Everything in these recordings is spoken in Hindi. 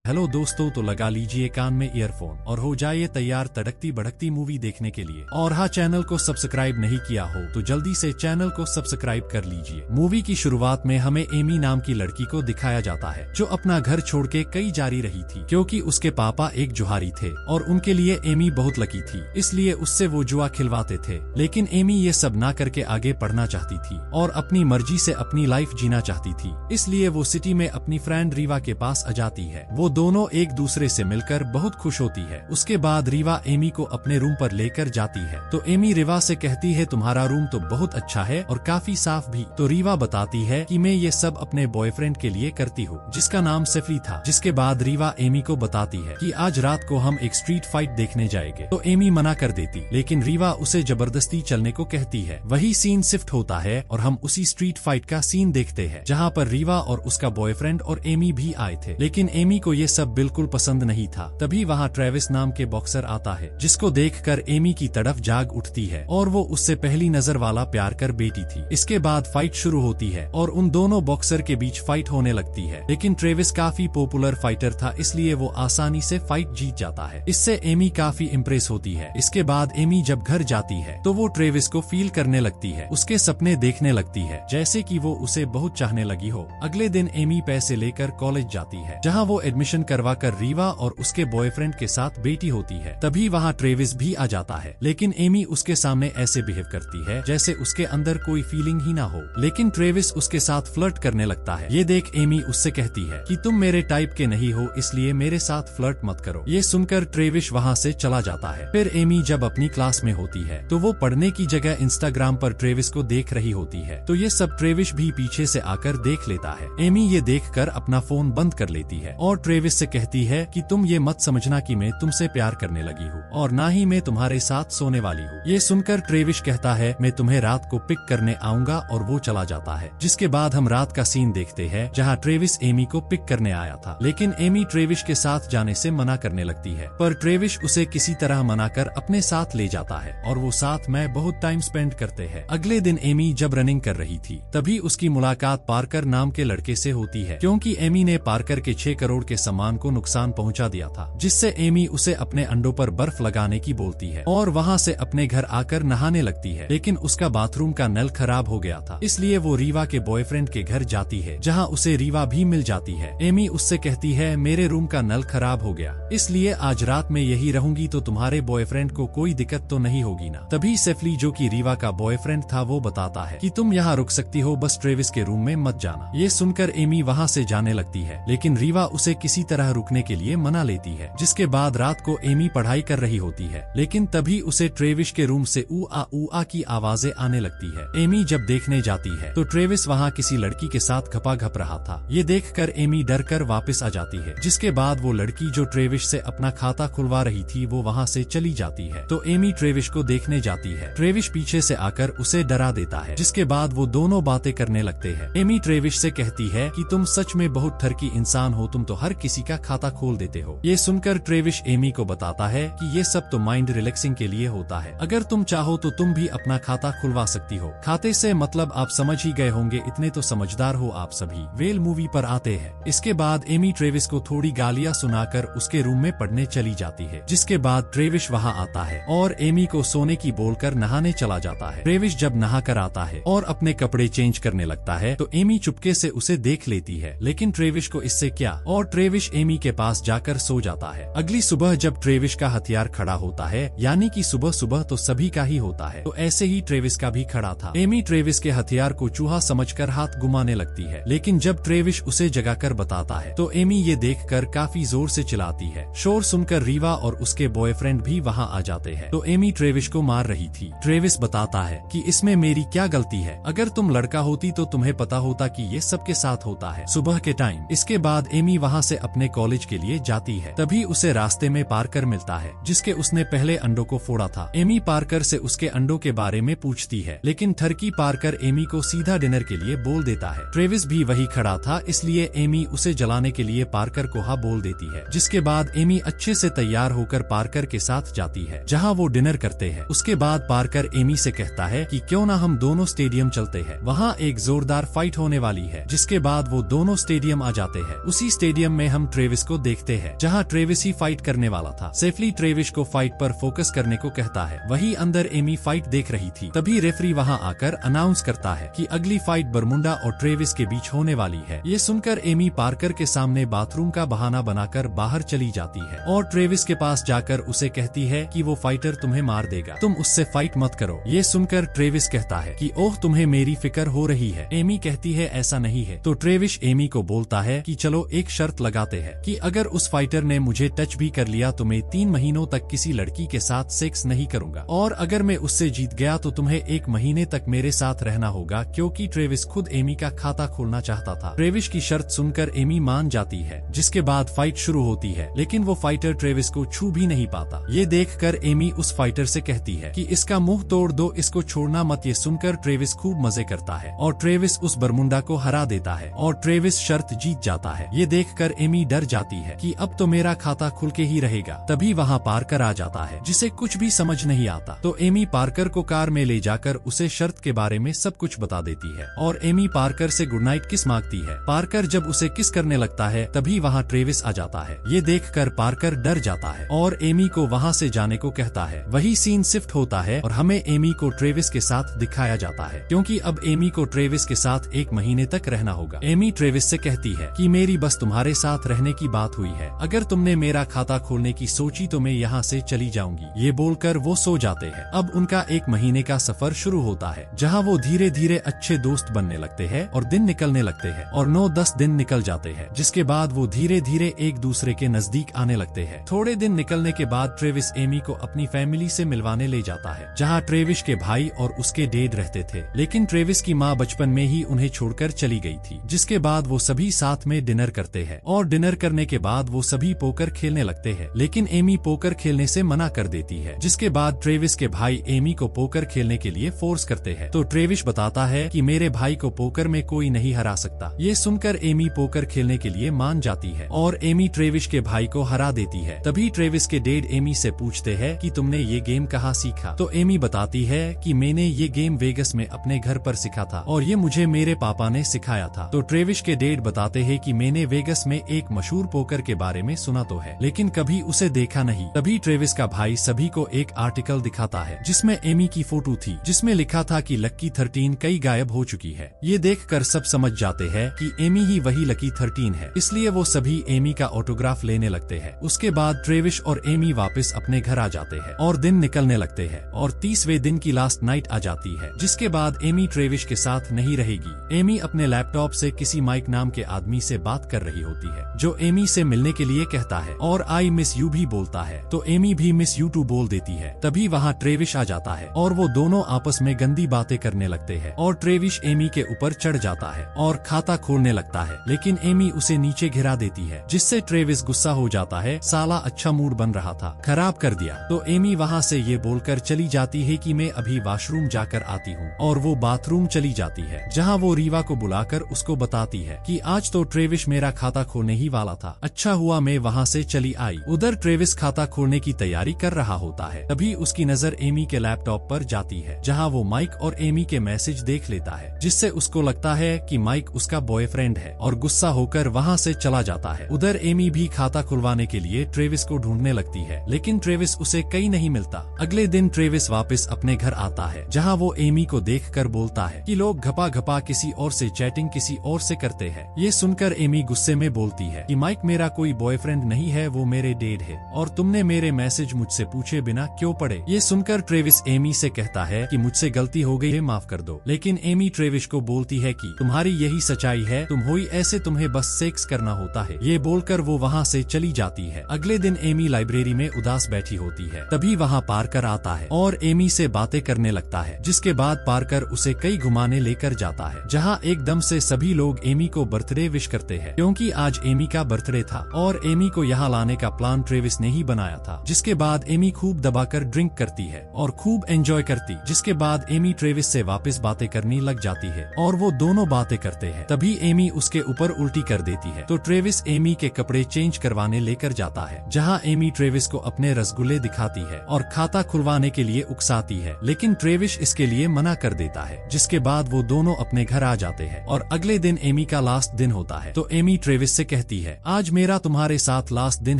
हेलो दोस्तों, तो लगा लीजिए कान में ईयरफोन और हो जाइए तैयार तड़कती भड़कती मूवी देखने के लिए। और हाँ, चैनल को सब्सक्राइब नहीं किया हो तो जल्दी से चैनल को सब्सक्राइब कर लीजिए। मूवी की शुरुआत में हमें एमी नाम की लड़की को दिखाया जाता है जो अपना घर छोड़ के कई जा रही थी क्योंकि उसके पापा एक जुहारी थे और उनके लिए एमी बहुत लकी थी, इसलिए उससे वो जुआ खिलवाते थे। लेकिन एमी ये सब ना करके आगे पढ़ना चाहती थी और अपनी मर्जी से अपनी लाइफ जीना चाहती थी, इसलिए वो सिटी में अपनी फ्रेंड रीवा के पास आ जाती है। वो दोनों एक दूसरे से मिलकर बहुत खुश होती है। उसके बाद रीवा एमी को अपने रूम पर लेकर जाती है तो एमी रीवा से कहती है तुम्हारा रूम तो बहुत अच्छा है और काफी साफ भी। तो रीवा बताती है कि मैं ये सब अपने बॉयफ्रेंड के लिए करती हूँ जिसका नाम सेफरी था। जिसके बाद रीवा एमी को बताती है कि आज रात को हम एक स्ट्रीट फाइट देखने जाएंगे। तो एमी मना कर देती, लेकिन रीवा उसे जबरदस्ती चलने को कहती है। वही सीन शिफ्ट होता है और हम उसी स्ट्रीट फाइट का सीन देखते हैं जहाँ पर रीवा और उसका बॉयफ्रेंड और एमी भी आए थे। लेकिन एमी को ये सब बिल्कुल पसंद नहीं था। तभी वहाँ ट्रेविस नाम के बॉक्सर आता है जिसको देखकर एमी की तरफ जाग उठती है और वो उससे पहली नजर वाला प्यार कर बेटी थी। इसके बाद फाइट शुरू होती है और उन दोनों बॉक्सर के बीच फाइट होने लगती है। लेकिन ट्रेविस काफी पॉपुलर फाइटर था, इसलिए वो आसानी से फाइट जीत जाता है। इससे एमी काफी इम्प्रेस होती है। इसके बाद एमी जब घर जाती है तो वो ट्रेविस को फील करने लगती है, उसके सपने देखने लगती है जैसे कि वो उसे बहुत चाहने लगी हो। अगले दिन एमी पैसे लेकर कॉलेज जाती है जहाँ वो एडमिशन करवा कर रीवा और उसके बॉयफ्रेंड के साथ बेटी होती है। तभी वहाँ ट्रेविस भी आ जाता है, लेकिन एमी उसके सामने ऐसे बिहेव करती है जैसे उसके अंदर कोई फीलिंग ही ना हो। लेकिन ट्रेविस उसके साथ फ्लर्ट करने लगता है। ये देख एमी उससे कहती है कि तुम मेरे टाइप के नहीं हो, इसलिए मेरे साथ फ्लर्ट मत करो। ये सुनकर ट्रेविस वहाँ से चला जाता है। फिर एमी जब अपनी क्लास में होती है तो वो पढ़ने की जगह इंस्टाग्राम पर ट्रेविस को देख रही होती है। तो ये सब ट्रेविस भी पीछे से आकर देख लेता है। एमी ये देखकर अपना फोन बंद कर लेती है और ट्रेविस से कहती है कि तुम ये मत समझना कि मैं तुमसे प्यार करने लगी हूँ और ना ही मैं तुम्हारे साथ सोने वाली हूँ। ये सुनकर ट्रेविस कहता है मैं तुम्हें रात को पिक करने आऊंगा और वो चला जाता है। जिसके बाद हम रात का सीन देखते हैं जहाँ ट्रेविस एमी को पिक करने आया था, लेकिन एमी ट्रेविस के साथ जाने से मना करने लगती है। पर ट्रेविस उसे किसी तरह मना कर अपने साथ ले जाता है और वो साथ में बहुत टाइम स्पेंड करते हैं। अगले दिन एमी जब रनिंग कर रही थी तभी उसकी मुलाकात पार्कर नाम के लड़के से होती है क्योंकि एमी ने पार्कर के 6 करोड़ के सामान को नुकसान पहुंचा दिया था, जिससे एमी उसे अपने अंडों पर बर्फ लगाने की बोलती है और वहां से अपने घर आकर नहाने लगती है। लेकिन उसका बाथरूम का नल खराब हो गया था, इसलिए वो रीवा के बॉयफ्रेंड के घर जाती है जहां उसे रीवा भी मिल जाती है। एमी उससे कहती है मेरे रूम का नल खराब हो गया, इसलिए आज रात में यही रहूंगी तो तुम्हारे बॉयफ्रेंड को कोई दिक्कत तो नहीं होगी ना। तभी सेफली जो कि रीवा का बॉयफ्रेंड था वो बताता है कि तुम यहाँ रुक सकती हो, बस ट्रेविस के रूम में मत जाना। ये सुनकर एमी वहाँ से जाने लगती है, लेकिन रीवा उसे किसी तरह रुकने के लिए मना लेती है। जिसके बाद रात को एमी पढ़ाई कर रही होती है, लेकिन तभी उसे ट्रेविस के रूम से ऊ आ की आवाजें आने लगती है। एमी जब देखने जाती है तो ट्रेविस वहाँ किसी लड़की के साथ घपा-घप रहा था। ये देखकर एमी डर कर वापस आ जाती है। जिसके बाद वो लड़की जो ट्रेविस से अपना खाता खुलवा रही थी वो वहाँ से चली जाती है। तो एमी ट्रेविस को देखने जाती है। ट्रेविस पीछे से आकर उसे डरा देता है। जिसके बाद वो दोनों बातें करने लगते हैं। एमी ट्रेविस से कहती है कि तुम सच में बहुत ठरकी इंसान हो, तुम तो हर किसी का खाता खोल देते हो। ये सुनकर ट्रेविस एमी को बताता है कि ये सब तो माइंड रिलैक्सिंग के लिए होता है, अगर तुम चाहो तो तुम भी अपना खाता खुलवा सकती हो। खाते से मतलब आप समझ ही गए होंगे, इतने तो समझदार हो आप सभी। वेल मूवी पर आते हैं। इसके बाद एमी ट्रेविस को थोड़ी गालियां सुनाकर उसके रूम में पढ़ने चली जाती है। जिसके बाद ट्रेविस वहाँ आता है और एमी को सोने की बोलकर नहाने चला जाता है। ट्रेविस जब नहा कर आता है और अपने कपड़े चेंज करने लगता है तो एमी चुपके से उसे देख लेती है, लेकिन ट्रेविस को इससे क्या, और ट्रेविस एमी के पास जाकर सो जाता है। अगली सुबह जब ट्रेविस का हथियार खड़ा होता है, यानी कि सुबह सुबह तो सभी का ही होता है, तो ऐसे ही ट्रेविस का भी खड़ा था। एमी ट्रेविस के हथियार को चूहा समझकर हाथ घुमाने लगती है, लेकिन जब ट्रेविस उसे जगाकर बताता है तो एमी ये देखकर काफी जोर से चिल्लाती है। शोर सुनकर रीवा और उसके बॉयफ्रेंड भी वहाँ आ जाते हैं। तो एमी ट्रेविस को मार रही थी। ट्रेविस बताता है कि इसमें मेरी क्या गलती है, अगर तुम लड़का होती तो तुम्हें पता होता कि ये सबके साथ होता है सुबह के टाइम। इसके बाद एमी वहाँ से अपने कॉलेज के लिए जाती है। तभी उसे रास्ते में पार्कर मिलता है जिसके उसने पहले अंडों को फोड़ा था। एमी पार्कर से उसके अंडों के बारे में पूछती है, लेकिन ठरकी पार्कर एमी को सीधा डिनर के लिए बोल देता है। ट्रेविस भी वही खड़ा था, इसलिए एमी उसे जलाने के लिए पार्कर को हाँ बोल देती है। जिसके बाद एमी अच्छे से तैयार होकर पार्कर के साथ जाती है जहाँ वो डिनर करते हैं। उसके बाद पार्कर एमी से कहता है कि क्यों ना हम दोनों स्टेडियम चलते हैं, वहाँ एक जोरदार फाइट होने वाली है। जिसके बाद वो दोनों स्टेडियम आ जाते हैं। उसी स्टेडियम में हम ट्रेविस को देखते हैं, जहाँ ट्रेविस ही फाइट करने वाला था। सेफली ट्रेविस को फाइट पर फोकस करने को कहता है। वहीं अंदर एमी फाइट देख रही थी। तभी रेफरी वहाँ आकर अनाउंस करता है कि अगली फाइट बरमुंडा और ट्रेविस के बीच होने वाली है। ये सुनकर एमी पार्कर के सामने बाथरूम का बहाना बनाकर बाहर चली जाती है और ट्रेविस के पास जाकर उसे कहती है कि वो फाइटर तुम्हें मार देगा, तुम उससे फाइट मत करो। ये सुनकर ट्रेविस कहता है कि ओह तुम्हें मेरी फिक्र हो रही है। एमी कहती है ऐसा नहीं है। तो ट्रेविस एमी को बोलता है कि चलो एक शर्त लगाते हैं कि अगर उस फाइटर ने मुझे टच भी कर लिया तो मैं 3 महीनों तक किसी लड़की के साथ सेक्स नहीं करूंगा, और अगर मैं उससे जीत गया तो तुम्हें 1 महीने तक मेरे साथ रहना होगा, क्योंकि ट्रेविस खुद एमी का खाता खोलना चाहता था। ट्रेविस की शर्त सुनकर एमी मान जाती है, जिसके बाद फाइट शुरू होती है, लेकिन वो फाइटर ट्रेविस को छू भी नहीं पाता। ये देखकर एमी उस फाइटर से कहती है कि इसका मुंह तोड़ दो, इसको छोड़ना मत। ये सुनकर ट्रेविस खूब मजे करता है और ट्रेविस उस बरमुंडा को हरा देता है और ट्रेविस शर्त जीत जाता है। ये देखकर एमी डर जाती है कि अब तो मेरा खाता खुल के ही रहेगा। तभी वहाँ पार्कर आ जाता है, जिसे कुछ भी समझ नहीं आता। तो एमी पार्कर को कार में ले जाकर उसे शर्त के बारे में सब कुछ बता देती है और एमी पार्कर से गुड नाइट किस मांगती है। पार्कर जब उसे किस करने लगता है तभी वहाँ ट्रेविस आ जाता है। ये देखकर पार्कर डर जाता है और एमी को वहाँ से जाने को कहता है। वही सीन शिफ्ट होता है और हमें एमी को ट्रेविस के साथ दिखाया जाता है, क्योंकि अब एमी को ट्रेविस के साथ 1 महीने तक रहना होगा। एमी ट्रेविस से कहती है कि मेरी बस तुम्हारे साथ रहने की बात हुई है, अगर तुमने मेरा खाता खोलने की सोची तो मैं यहाँ से चली जाऊंगी। ये बोलकर वो सो जाते हैं। अब उनका 1 महीने का सफर शुरू होता है, जहाँ वो धीरे धीरे अच्छे दोस्त बनने लगते हैं और दिन निकलने लगते हैं और 9-10 दिन निकल जाते हैं, जिसके बाद वो धीरे धीरे एक दूसरे के नजदीक आने लगते हैं। थोड़े दिन निकलने के बाद ट्रेविस एमी को अपनी फैमिली से मिलवाने ले जाता है, जहाँ ट्रेविस के भाई और उसके डैड रहते थे, लेकिन ट्रेविस की माँ बचपन में ही उन्हें छोड़कर चली गई थी। जिसके बाद वो सभी साथ में डिनर करते हैं और डिनर करने के बाद वो सभी पोकर खेलने लगते हैं, लेकिन एमी पोकर खेलने से मना कर देती है। जिसके बाद ट्रेविस के भाई एमी को पोकर खेलने के लिए फोर्स करते हैं। तो ट्रेविस बताता है कि मेरे भाई को पोकर में कोई नहीं हरा सकता। ये सुनकर एमी पोकर खेलने के लिए मान जाती है और एमी ट्रेविस के भाई को हरा देती है। तभी ट्रेविस के डैड एमी से पूछते हैं कि तुमने ये गेम कहाँ सीखा। तो एमी बताती है कि मैंने ये गेम वेगस में अपने घर पर सीखा था और ये मुझे मेरे पापा ने सिखाया था। तो ट्रेविस के डैड बताते हैं कि मैंने वेगस में एक मशहूर पोकर के बारे में सुना तो है, लेकिन कभी उसे देखा नहीं। तभी ट्रेविस का भाई सभी को एक आर्टिकल दिखाता है, जिसमें एमी की फोटो थी, जिसमें लिखा था कि लकी 13 कई गायब हो चुकी है। ये देखकर सब समझ जाते हैं कि एमी ही वही लकी 13 है, इसलिए वो सभी एमी का ऑटोग्राफ लेने लगते हैं। उसके बाद ट्रेविस और एमी वापस अपने घर आ जाते हैं और दिन निकलने लगते हैं और 30वें दिन की लास्ट नाइट आ जाती है, जिसके बाद एमी ट्रेविस के साथ नहीं रहेगी। एमी अपने लैपटॉप से किसी माइक नाम के आदमी से बात कर रही होती है, जो एमी से मिलने के लिए कहता है और आई मिस यू भी बोलता है। तो एमी भी मिस यू टू बोल देती है। तभी वहाँ ट्रेविस आ जाता है और वो दोनों आपस में गंदी बातें करने लगते हैं और ट्रेविस एमी के ऊपर चढ़ जाता है और खाता खोलने लगता है, लेकिन एमी उसे नीचे गिरा देती है, जिससे ट्रेविस गुस्सा हो जाता है। साला अच्छा मूड बन रहा था, खराब कर दिया। तो एमी वहाँ से ये बोलकर चली जाती है कि मैं अभी वॉशरूम जाकर आती हूँ, और वो बाथरूम चली जाती है, जहाँ वो रीवा को बुलाकर उसको बताती है कि आज तो ट्रेविस मेरा खाता खोलने ही वाला था, अच्छा हुआ मैं वहाँ से चली आई। उधर ट्रेविस खाता खोलने की तैयारी कर रहा होता है। तभी उसकी नजर एमी के लैपटॉप पर जाती है, जहाँ वो माइक और एमी के मैसेज देख लेता है, जिससे उसको लगता है कि माइक उसका बॉयफ्रेंड है और गुस्सा होकर वहाँ से चला जाता है। उधर एमी भी खाता खुलवाने के लिए ट्रेविस को ढूंढने लगती है, लेकिन ट्रेविस उसे कहीं नहीं मिलता। अगले दिन ट्रेविस वापस अपने घर आता है, जहाँ वो एमी को देखकर बोलता है कि लोग घपा घपा किसी और से चैटिंग किसी और से करते हैं। ये सुनकर एमी गुस्से में बोलती है कि माइक मेरा कोई बॉयफ्रेंड नहीं है, वो मेरे डैड है और तुमने मेरे मैसेज मुझसे पूछे बिना क्यों पढ़े। ये सुनकर ट्रेविस एमी से कहता है कि मुझसे गलती हो गई है, माफ कर दो। लेकिन एमी ट्रेविस को बोलती है कि तुम्हारी यही सच्चाई है, तुम हुई ऐसे, तुम्हें बस सेक्स करना होता है। ये बोलकर वो वहाँ से चली जाती है। अगले दिन एमी लाइब्रेरी में उदास बैठी होती है। तभी वहाँ पार्कर आता है और एमी से बातें करने लगता है, जिसके बाद पार्कर उसे कई घुमाने लेकर जाता है, जहाँ एकदम से सभी लोग एमी को बर्थडे विश करते हैं, क्योंकि आज एमी का बर्थडे था और एमी को यहाँ लाने का प्लान ट्रेविस ने ही बनाया था। जिसके बाद एमी खूब दबाकर ड्रिंक करती है और खूब एंजॉय करती। जिसके बाद एमी ट्रेविस से वापस बातें करनी लग जाती है और वो दोनों बातें करते हैं। तभी एमी उसके ऊपर उल्टी कर देती है। तो ट्रेविस एमी के कपड़े चेंज करवाने लेकर जाता है, जहाँ एमी ट्रेविस को अपने रसगुल्ले दिखाती है और खाता खुलवाने के लिए उकसाती है, लेकिन ट्रेविस इसके लिए मना कर देता है। जिसके बाद वो दोनों अपने घर आ जाते हैं और अगले दिन एमी का लास्ट दिन होता है। तो एमी ट्रेविस से कहती कहती है, आज मेरा तुम्हारे साथ लास्ट दिन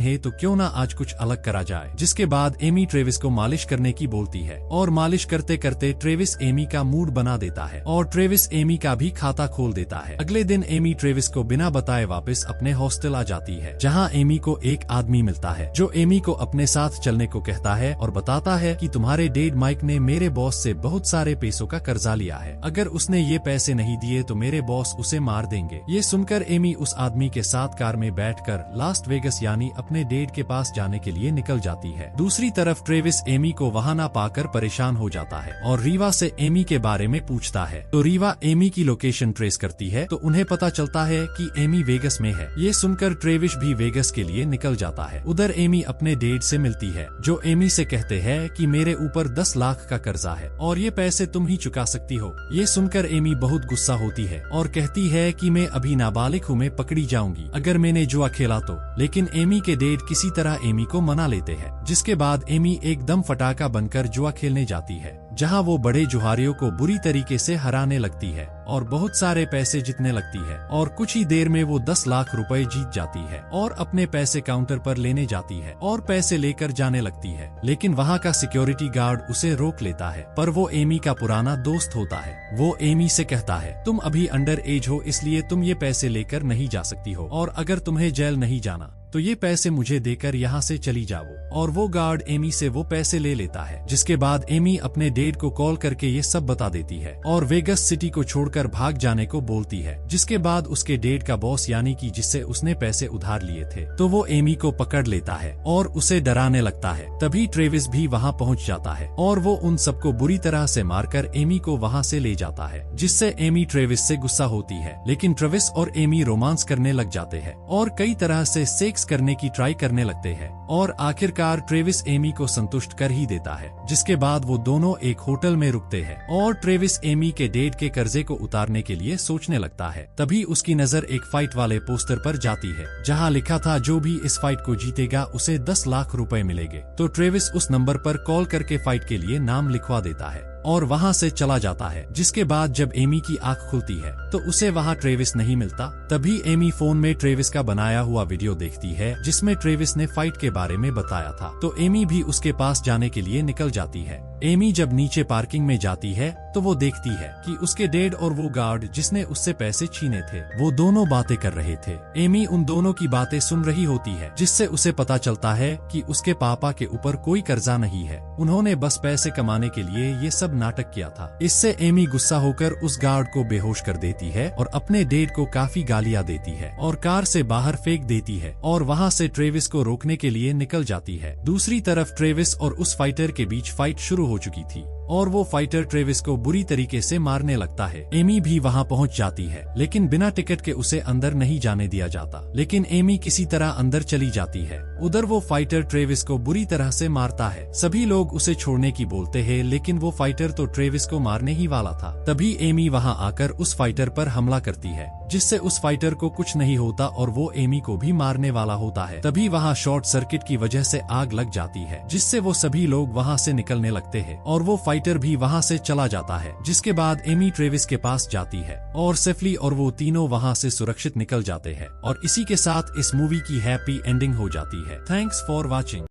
है तो क्यों ना आज कुछ अलग करा जाए। जिसके बाद एमी ट्रेविस को मालिश करने की बोलती है और मालिश करते करते ट्रेविस एमी का मूड बना देता है और ट्रेविस एमी का भी खाता खोल देता है। अगले दिन एमी ट्रेविस को बिना बताए वापस अपने हॉस्टल आ जाती है, जहाँ एमी को एक आदमी मिलता है जो एमी को अपने साथ चलने को कहता है और बताता है कि तुम्हारे डैड माइक ने मेरे बॉस से बहुत सारे पैसों का कर्जा लिया है, अगर उसने ये पैसे नहीं दिए तो मेरे बॉस उसे मार देंगे। ये सुनकर एमी उस आदमी के साथ कार में बैठकर लास वेगस यानी अपने डैड के पास जाने के लिए निकल जाती है। दूसरी तरफ ट्रेविस एमी को वहां ना पाकर परेशान हो जाता है और रीवा से एमी के बारे में पूछता है, तो रीवा एमी की लोकेशन ट्रेस करती है तो उन्हें पता चलता है कि एमी वेगस में है। ये सुनकर ट्रेविस भी वेगस के लिए निकल जाता है। उधर एमी अपने डैड से मिलती है जो एमी से कहते हैं कि मेरे ऊपर 10 लाख का कर्जा है और ये पैसे तुम ही चुका सकती हो। ये सुनकर एमी बहुत गुस्सा होती है और कहती है कि मैं अभी नाबालिग हूँ, मैं पकड़ी जाऊंगी अगर मैंने जुआ खेला तो। लेकिन एमी के डैड किसी तरह एमी को मना लेते हैं, जिसके बाद एमी एकदम फटाका बनकर जुआ खेलने जाती है, जहां वो बड़े जुहारियों को बुरी तरीके से हराने लगती है और बहुत सारे पैसे जीतने लगती है और कुछ ही देर में वो 10 लाख रुपए जीत जाती है और अपने पैसे काउंटर पर लेने जाती है और पैसे लेकर जाने लगती है। लेकिन वहां का सिक्योरिटी गार्ड उसे रोक लेता है, पर वो एमी का पुराना दोस्त होता है। वो एमी से कहता है, तुम अभी अंडर एज हो इसलिए तुम ये पैसे लेकर नहीं जा सकती हो और अगर तुम्हें जेल नहीं जाना तो ये पैसे मुझे देकर यहाँ से चली जाओ। और वो गार्ड एमी से वो पैसे ले लेता है, जिसके बाद एमी अपने डैड को कॉल करके ये सब बता देती है और वेगस सिटी को छोड़कर भाग जाने को बोलती है। जिसके बाद उसके डैड का बॉस यानी कि जिससे उसने पैसे उधार लिए थे तो वो एमी को पकड़ लेता है और उसे डराने लगता है। तभी ट्रेविस भी वहाँ पहुँच जाता है और वो उन सबको बुरी तरह से मारकर एमी को वहाँ से ले जाता है, जिससे एमी ट्रेविस से गुस्सा होती है। लेकिन ट्रेविस और एमी रोमांस करने लग जाते हैं और कई तरह से सेक्स करने की ट्राई करने लगते हैं और आखिरकार ट्रेविस एमी को संतुष्ट कर ही देता है। जिसके बाद वो दोनों एक होटल में रुकते हैं और ट्रेविस एमी के डैड के कर्जे को उतारने के लिए सोचने लगता है। तभी उसकी नजर एक फाइट वाले पोस्टर पर जाती है, जहां लिखा था जो भी इस फाइट को जीतेगा उसे 10 लाख रुपए मिलेंगे। तो ट्रेविस उस नंबर पर कॉल करके फाइट के लिए नाम लिखवा देता है और वहां से चला जाता है। जिसके बाद जब एमी की आंख खुलती है तो उसे वहां ट्रेविस नहीं मिलता। तभी एमी फोन में ट्रेविस का बनाया हुआ वीडियो देखती है जिसमें ट्रेविस ने फाइट के बारे में बताया था। तो एमी भी उसके पास जाने के लिए निकल जाती है। एमी जब नीचे पार्किंग में जाती है तो वो देखती है कि उसके डैड और वो गार्ड जिसने उससे पैसे छीने थे वो दोनों बातें कर रहे थे। एमी उन दोनों की बातें सुन रही होती है, जिससे उसे पता चलता है कि उसके पापा के ऊपर कोई कर्जा नहीं है, उन्होंने बस पैसे कमाने के लिए ये सब नाटक किया था। इससे एमी गुस्सा होकर उस गार्ड को बेहोश कर देती है और अपने डैड को काफी गालियां देती है और कार से बाहर फेंक देती है और वहां से ट्रेविस को रोकने के लिए निकल जाती है। दूसरी तरफ ट्रेविस और उस फाइटर के बीच फाइट शुरू हो चुकी थी और वो फाइटर ट्रेविस को बुरी तरीके से मारने लगता है। एमी भी वहां पहुंच जाती है, लेकिन बिना टिकट के उसे अंदर नहीं जाने दिया जाता। लेकिन एमी किसी तरह अंदर चली जाती है। उधर वो फाइटर ट्रेविस को बुरी तरह से मारता है। सभी लोग उसे छोड़ने की बोलते हैं, लेकिन वो फाइटर तो ट्रेविस को मारने ही वाला था। तभी एमी वहां आकर उस फाइटर पर हमला करती है, जिससे उस फाइटर को कुछ नहीं होता और वो एमी को भी मारने वाला होता है। तभी वहां शॉर्ट सर्किट की वजह से आग लग जाती है, जिससे वो सभी लोग वहां से निकलने लगते हैं और वो फाइटर भी वहां से चला जाता है। जिसके बाद एमी ट्रेविस के पास जाती है और सेफली और वो तीनों वहां से सुरक्षित निकल जाते हैं और इसी के साथ इस मूवी की हैप्पी एंडिंग हो जाती है। Thanks for watching.